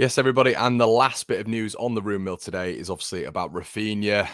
Yes, everybody, and the last bit of news on the room mill today is obviously about Raphinha.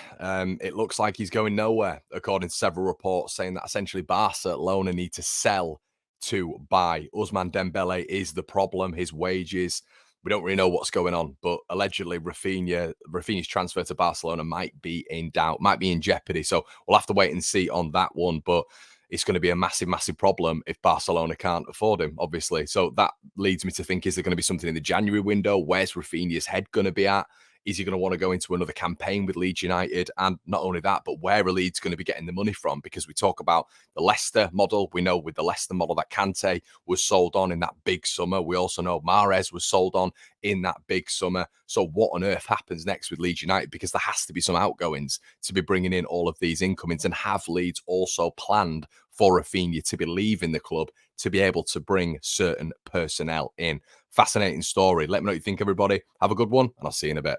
It looks like he's going nowhere, according to several reports, saying that essentially Barcelona need to sell to buy. Ousmane Dembele is the problem, his wages. We don't really know what's going on, but allegedly Raphinha's transfer to Barcelona might be in doubt, might be in jeopardy. So we'll have to wait and see on that one. But it's going to be a massive, massive problem if Barcelona can't afford him, obviously. So that leads me to think, is there going to be something in the January window? Where's Raphinha's head going to be at? Is he going to want to go into another campaign with Leeds United? And not only that, but where are Leeds going to be getting the money from? Because we talk about the Leicester model. We know with the Leicester model that Kante was sold on in that big summer. We also know Mahrez was sold on in that big summer. So what on earth happens next with Leeds United? Because there has to be some outgoings to be bringing in all of these incomings. And have Leeds also planned for Raphinha to be leaving the club to be able to bring certain personnel in? Fascinating story. Let me know what you think, everybody. Have a good one, and I'll see you in a bit.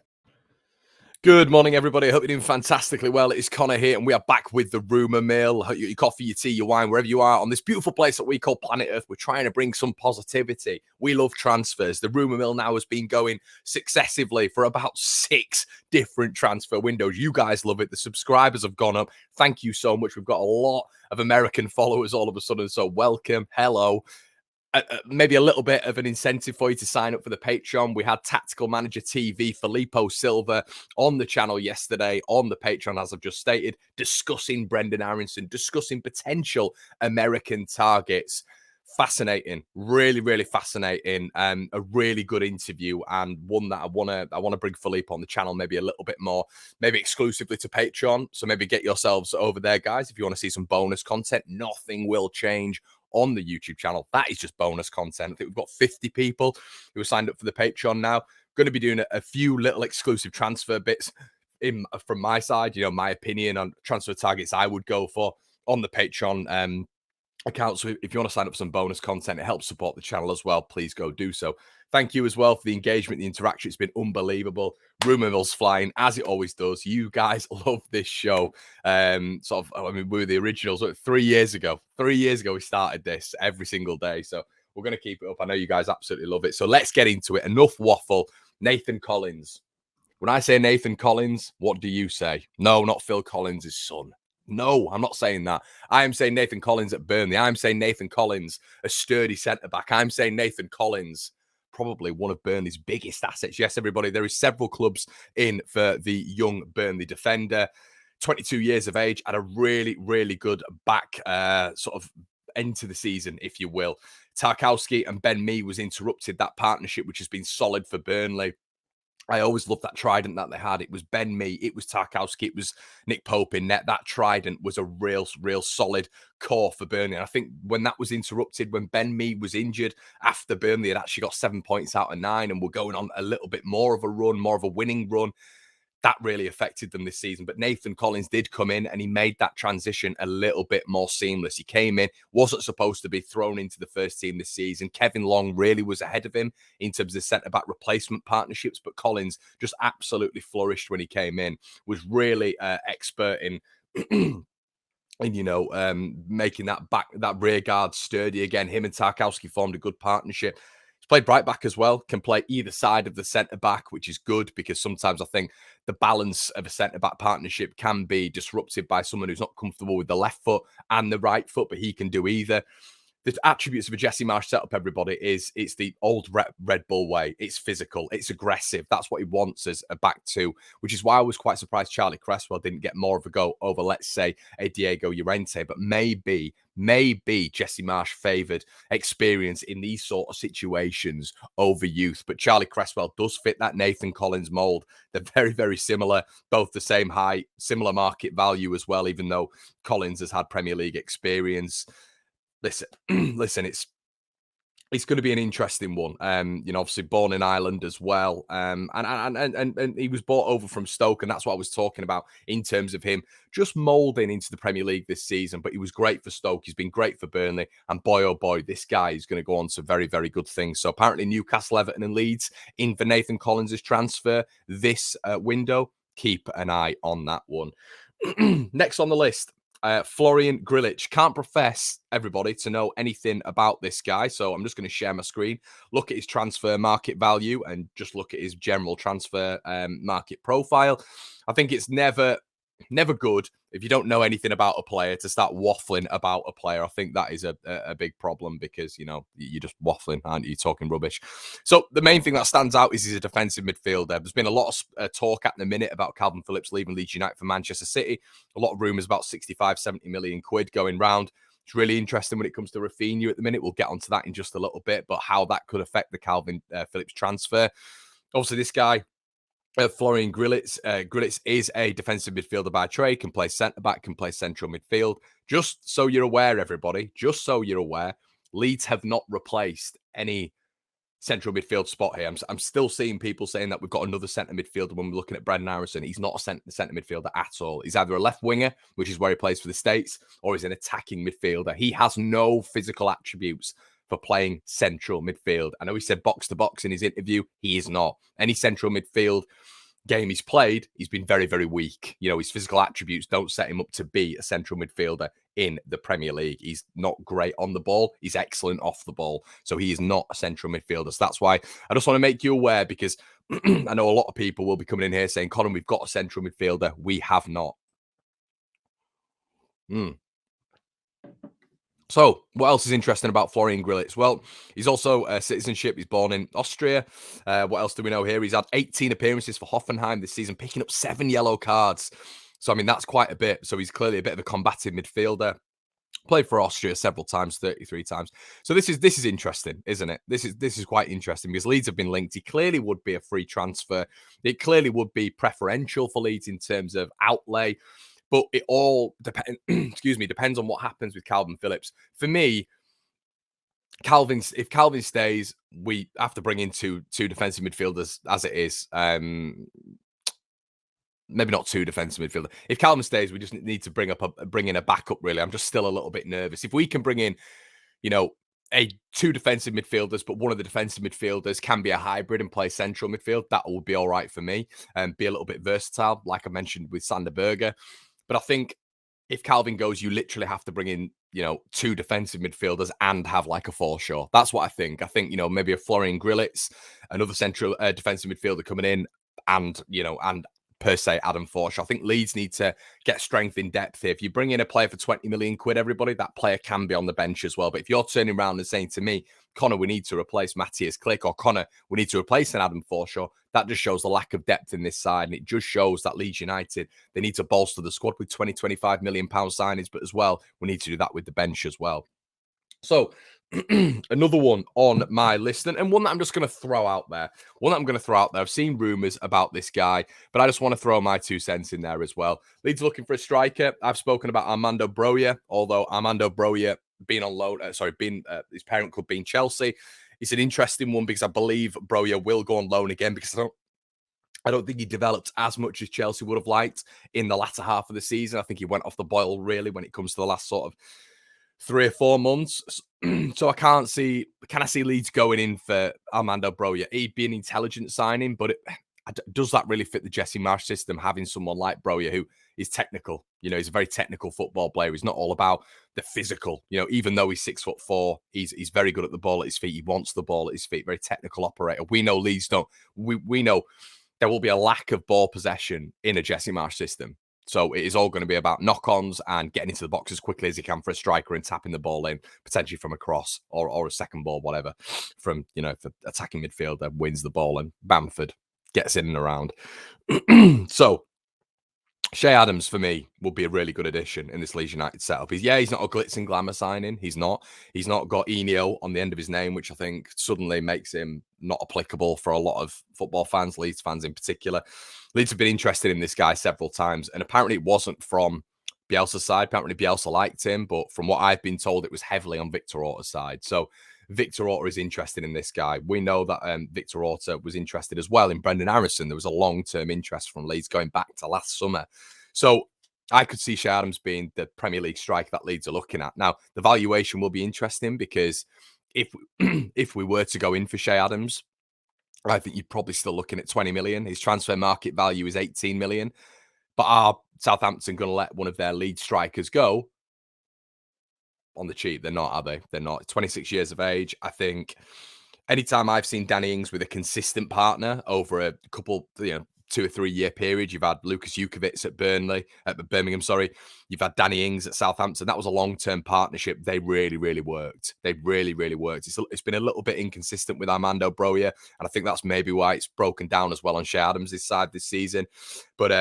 Good morning, everybody. I hope you're doing fantastically well. It's Connor here, and we are back with the Rumour Mill. Your coffee, your tea, your wine, wherever you are on this beautiful place that we call Planet Earth. We're trying to bring some positivity. We love transfers. The Rumour Mill now has been going successively for about 6 different transfer windows. You guys love it. The subscribers have gone up. Thank you so much. We've got a lot of American followers all of a sudden, so welcome. Hello. Maybe a little bit of an incentive for you to sign up for the Patreon. We had Tactical Manager TV, Filippo Silva, on the channel yesterday on the Patreon, as I've just stated, discussing Brendan Aronson, discussing potential American targets. Fascinating, really, really fascinating. A really good interview, and one that I want to bring Filippo on the channel maybe a little bit more, maybe exclusively to Patreon. So maybe get yourselves over there, guys, if you want to see some bonus content. Nothing will change on the YouTube channel. That is just bonus content. I think we've got 50 people who are signed up for the Patreon now. Going to be doing a few little exclusive transfer bits from my side, my opinion on transfer targets I would go for on the Patreon account. So if you want to sign up for some bonus content, it helps support the channel as well. Please go do so. Thank you as well for the engagement, the interaction. It's been unbelievable. Rumour Mill's flying as it always does. You guys love this show. We were the originals 3 years ago. 3 years ago, we started this every single day. So we're going to keep it up. I know you guys absolutely love it. So let's get into it. Enough waffle. Nathan Collins. When I say Nathan Collins, what do you say? No, not Phil Collins' son. No, I'm not saying that. I am saying Nathan Collins at Burnley. I'm saying Nathan Collins, a sturdy centre-back. I'm saying Nathan Collins, probably one of Burnley's biggest assets. Yes, everybody, there is several clubs in for the young Burnley defender. 22 years of age, had a really, really good back sort of end to the season, if you will. Tarkowski and Ben Mee was interrupted, that partnership, which has been solid for Burnley. I always loved that trident that they had. It was Ben Mee, it was Tarkowski, it was Nick Pope in net. That trident was a real solid core for Burnley. And I think when that was interrupted, when Ben Mee was injured after Burnley had actually got 7 points out of 9 and were going on a little bit more of a run, more of a winning run, that really affected them this season. But Nathan Collins did come in and he made that transition a little bit more seamless. He came in, wasn't supposed to be thrown into the first team this season. Kevin Long really was ahead of him in terms of centre-back replacement partnerships, but Collins just absolutely flourished when he came in, was really expert in making that rear guard sturdy again. Him and Tarkowski formed a good partnership. He's played right back as well, can play either side of the centre back, which is good because sometimes I think the balance of a centre back partnership can be disrupted by someone who's not comfortable with the left foot and the right foot, but he can do either. The attributes of a Jesse Marsch setup, everybody, is it's the old Red Bull way. It's physical. It's aggressive. That's what he wants as a back two, which is why I was quite surprised Charlie Cresswell didn't get more of a go over, let's say, a Diego Llorente. But maybe Jesse Marsch favoured experience in these sort of situations over youth. But Charlie Cresswell does fit that Nathan Collins mould. They're very, very similar, both the same height, similar market value as well, even though Collins has had Premier League experience. Listen, it's going to be an interesting one. Obviously born in Ireland as well. And he was bought over from Stoke, and that's what I was talking about in terms of him just moulding into the Premier League this season. But he was great for Stoke. He's been great for Burnley. And boy, oh boy, this guy is going to go on to very, very good things. So apparently Newcastle, Everton and Leeds in for Nathan Collins' transfer this window. Keep an eye on that one. Next on the list, Florian Grillitz. Can't profess, everybody, to know anything about this guy. So I'm just going to share my screen, look at his transfer market value, and just look at his general transfer market profile. I think it's never good if you don't know anything about a player to start waffling about a player. I think that is a big problem because, you know, you're just waffling, aren't you? Talking rubbish. So the main thing that stands out is he's a defensive midfielder. There's been a lot of talk at the minute about Calvin Phillips leaving Leeds United for Manchester City. A lot of rumours about 65, 70 million quid going round. It's really interesting when it comes to Raphinha at the minute. We'll get onto that in just a little bit, but how that could affect the Calvin Phillips transfer. Obviously, this guy, Florian Grillitz. Grillitz is a defensive midfielder by trade, can play centre-back, can play central midfield. Just so you're aware, everybody, just so you're aware, Leeds have not replaced any central midfield spot here. I'm still seeing people saying that we've got another centre midfielder when we're looking at Brendan Harrison. He's not a centre midfielder at all. He's either a left winger, which is where he plays for the States, or he's an attacking midfielder. He has no physical attributes for playing central midfield. I know he said box to box in his interview. He is not. Any central midfield game he's played, he's been very, very weak. You know, his physical attributes don't set him up to be a central midfielder in the Premier League. He's not great on the ball. He's excellent off the ball. So he is not a central midfielder. So that's why I just want to make you aware, because I know a lot of people will be coming in here saying, Colin, we've got a central midfielder. We have not. So, what else is interesting about Florian Grillitz? Well, he's also a citizenship. He's born in Austria. What else do we know here? He's had 18 appearances for Hoffenheim this season, picking up 7 yellow cards. So, I mean, that's quite a bit. So, he's clearly a bit of a combative midfielder. Played for Austria several times, 33 times. So this is interesting, isn't it? This is quite interesting because Leeds have been linked. He clearly would be a free transfer. It clearly would be preferential for Leeds in terms of outlay. But it all depends on what happens with Calvin Phillips. For me, if Calvin stays, we have to bring in two defensive midfielders as it is. Maybe not two defensive midfielders. If Calvin stays, we just need to bring in a backup, really. I'm just still a little bit nervous. If we can bring in, you know, two defensive midfielders, but one of the defensive midfielders can be a hybrid and play central midfield, that would be all right for me and be a little bit versatile, like I mentioned with Sander Berge. But I think if Calvin goes, you literally have to bring in, you know, two defensive midfielders and have like a foreshore. That's what I think. I think, you know, maybe a Florian Grillitz, another central defensive midfielder coming in, and, you know, and per se Adam Forshaw. I think Leeds need to get strength in depth here. If you bring in a player for 20 million quid, everybody, that player can be on the bench as well. But if you're turning around and saying to me, Connor, we need to replace Matthias Klick, or Connor, we need to replace an Adam Forshaw, that just shows the lack of depth in this side. And it just shows that Leeds United, they need to bolster the squad with 20, 25 million pound signings, but as well, we need to do that with the bench as well. So another one on my list, and one that I'm just going to throw out there. I've seen rumours about this guy, but I just want to throw my 2 cents in there as well. Leeds looking for a striker. I've spoken about Armando Broja, although Armando Broja being on loan, his parent club being Chelsea. It's an interesting one because I believe Broja will go on loan again, because I don't think he developed as much as Chelsea would have liked in the latter half of the season. I think he went off the boil really when it comes to the last sort of 3 or 4 months. So can I see Leeds going in for Armando Broja? He'd be an intelligent signing, but does that really fit the Jesse Marsch system, having someone like Broja who is technical? You know, he's a very technical football player. He's not all about the physical. You know, even though he's 6'4", he's very good at the ball at his feet. He wants the ball at his feet. Very technical operator. We know Leeds don't. We know there will be a lack of ball possession in a Jesse Marsch system. So it is all going to be about knock-ons and getting into the box as quickly as he can for a striker and tapping the ball in, potentially from a cross or a second ball, whatever, from, you know, if the attacking midfielder wins the ball and Bamford gets in and around. So Che Adams, for me, would be a really good addition in this Leeds United setup. He's not a glitz and glamour signing. He's not got Enio on the end of his name, which I think suddenly makes him not applicable for a lot of football fans, Leeds fans in particular. Leeds have been interested in this guy several times, and apparently it wasn't from Bielsa's side. Apparently Bielsa liked him, but from what I've been told, it was heavily on Victor Orta's side. So Victor Orta is interested in this guy. We know that Victor Orta was interested as well in Brendan Harrison. There was a long-term interest from Leeds going back to last summer. So I could see Che Adams being the Premier League striker that Leeds are looking at. Now, the valuation will be interesting because if we were to go in for Che Adams, I think you're probably still looking at 20 million. His transfer market value is 18 million. But are Southampton going to let one of their lead strikers go? On the cheap, they're not, are they? They're not. 26 years of age. I think anytime I've seen Danny Ings with a consistent partner over a couple, 2 or 3 year period, you've had Lucas Jukovic at Birmingham, sorry. You've had Danny Ings at Southampton. That was a long-term partnership. They really, really worked. They really, really worked. It's been a little bit inconsistent with Armando Broja, and I think that's maybe why it's broken down as well on Shea Adams' side this season. But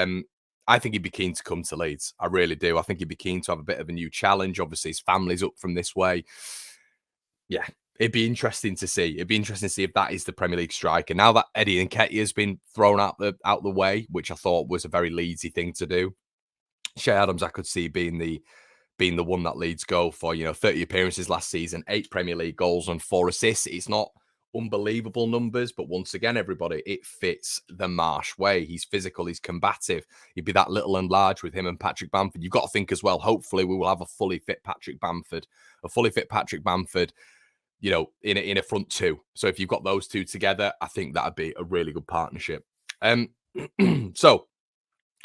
I think he'd be keen to come to Leeds. I really do. I think he'd be keen to have a bit of a new challenge. Obviously, his family's up from this way. Yeah, it'd be interesting to see. It'd be interesting to see if that is the Premier League striker. Now that Eddie Nketiah has been thrown out the way, which I thought was a very Leedsy thing to do. Shea Adams, I could see being the one that Leeds go for. 30 appearances last season, 8 Premier League goals and 4 assists. It's not unbelievable numbers, but once again, everybody, it fits the Marsh way. He's physical, he's combative. He'd be that little and large with him and Patrick Bamford. You've got to think as well, hopefully we will have a fully fit Patrick Bamford, in a front two. So if you've got those two together, I think that'd be a really good partnership. So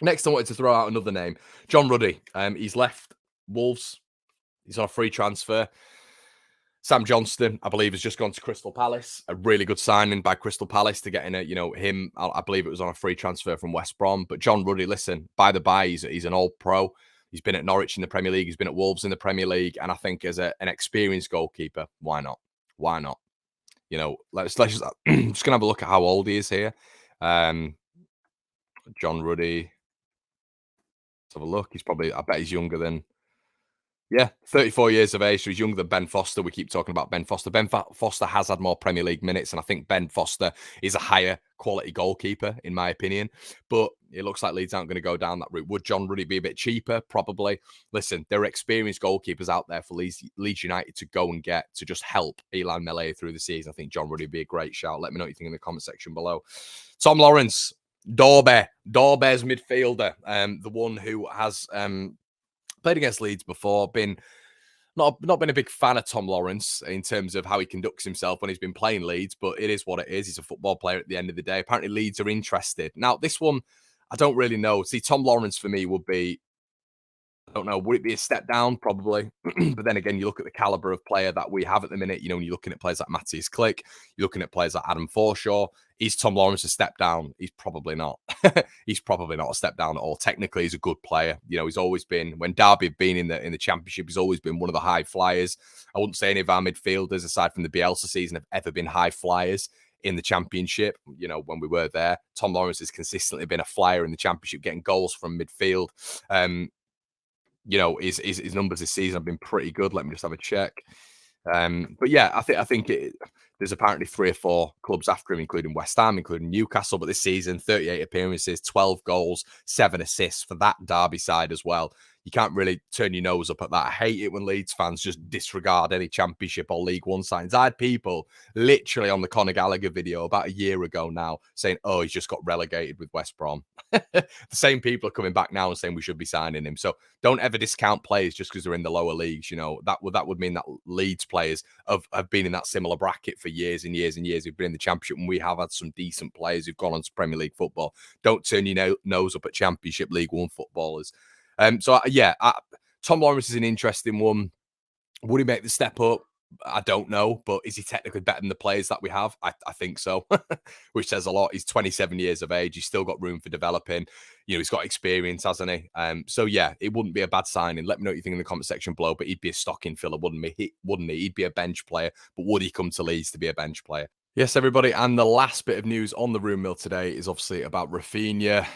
next I wanted to throw out another name, John Ruddy. He's left Wolves. He's on a free transfer. Sam Johnston, I believe, has just gone to Crystal Palace. A really good signing by Crystal Palace to get in him. I believe it was on a free transfer from West Brom. But John Ruddy, listen, by the by, he's an old pro. He's been at Norwich in the Premier League. He's been at Wolves in the Premier League. And I think as an experienced goalkeeper, why not? Why not? Let's just I'm just gonna have a look at how old he is here. John Ruddy. Let's have a look. I bet he's younger than. Yeah, 34 years of age, so he's younger than Ben Foster. We keep talking about Ben Foster. Foster has had more Premier League minutes, and I think Ben Foster is a higher quality goalkeeper, in my opinion. But it looks like Leeds aren't going to go down that route. Would John Ruddy be a bit cheaper? Probably. Listen, there are experienced goalkeepers out there for Leeds United to go and get to just help Elan Melee through the season. I think John Ruddy would be a great shout. Let me know what you think in the comment section below. Tom Lawrence, Dorbe's midfielder, the one who has played against Leeds before, not been a big fan of Tom Lawrence in terms of how he conducts himself when he's been playing Leeds, but it is what it is. He's a football player at the end of the day. Apparently Leeds are interested. Now, this one, I don't really know. See, Tom Lawrence for me would be, I don't know, would it be a step down? Probably. But then again, you look at the caliber of player that we have at the minute, when you're looking at players like Matthias Klick, you're looking at players like Adam Forshaw. Is Tom Lawrence a step down? He's probably not. He's probably not a step down at all. Technically, he's a good player. He's always been, when Derby have been in the championship, he's always been one of the high flyers. I wouldn't say any of our midfielders, aside from the Bielsa season, have ever been high flyers in the championship. When we were there, Tom Lawrence has consistently been a flyer in the championship, getting goals from midfield. His numbers this season have been pretty good. Let me just have a check. But yeah, I think there's apparently 3 or 4 clubs after him, including West Ham, including Newcastle. But this season, 38 appearances, 12 goals, 7 assists for that Derby side as well. You can't really turn your nose up at that. I hate it when Leeds fans just disregard any championship or League One signs. I had people literally on the Conor Gallagher video about a year ago now saying, oh, he's just got relegated with West Brom. The same people are coming back now and saying we should be signing him. So don't ever discount players just because they're in the lower leagues. That would mean that Leeds players have been in that similar bracket for years and years and years. We've been in the championship and we have had some decent players who've gone on to Premier League football. Don't turn your nose up at Championship League One footballers. Tom Lawrence is an interesting one. Would he make the step up? I don't know, but is he technically better than the players that we have? I think so, which says a lot. He's 27 years of age. He's still got room for developing. He's got experience, hasn't he? So yeah, it wouldn't be a bad signing. Let me know what you think in the comment section below, but he'd be a stocking filler, wouldn't he? He'd be a bench player, but would he come to Leeds to be a bench player? Yes, everybody, and the last bit of news on the Room Mill today is obviously about Raphinha.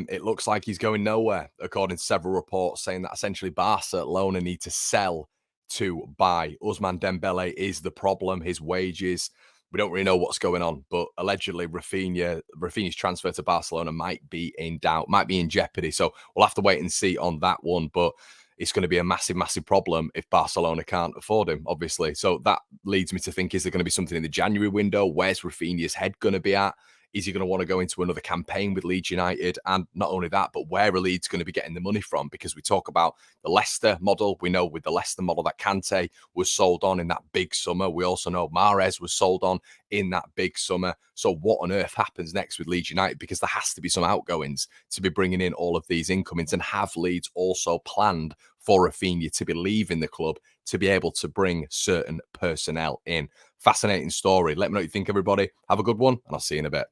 It looks like he's going nowhere, according to several reports, saying that essentially Barcelona need to sell to buy. Ousmane Dembele is the problem. His wages, we don't really know what's going on, but allegedly Raphinha's transfer to Barcelona might be in doubt, might be in jeopardy. So we'll have to wait and see on that one, but it's going to be a massive, massive problem if Barcelona can't afford him, obviously. So that leads me to think, is there going to be something in the January window? Where's Raphinha's head going to be at? Is he going to want to go into another campaign with Leeds United? And not only that, but where are Leeds going to be getting the money from? Because we talk about the Leicester model. We know with the Leicester model that Kante was sold on in that big summer. We also know Mahrez was sold on in that big summer. So what on earth happens next with Leeds United? Because there has to be some outgoings to be bringing in all of these incomings. And have Leeds also planned for Raphinha to be leaving the club to be able to bring certain personnel in? Fascinating story. Let me know what you think, everybody. Have a good one, and I'll see you in a bit.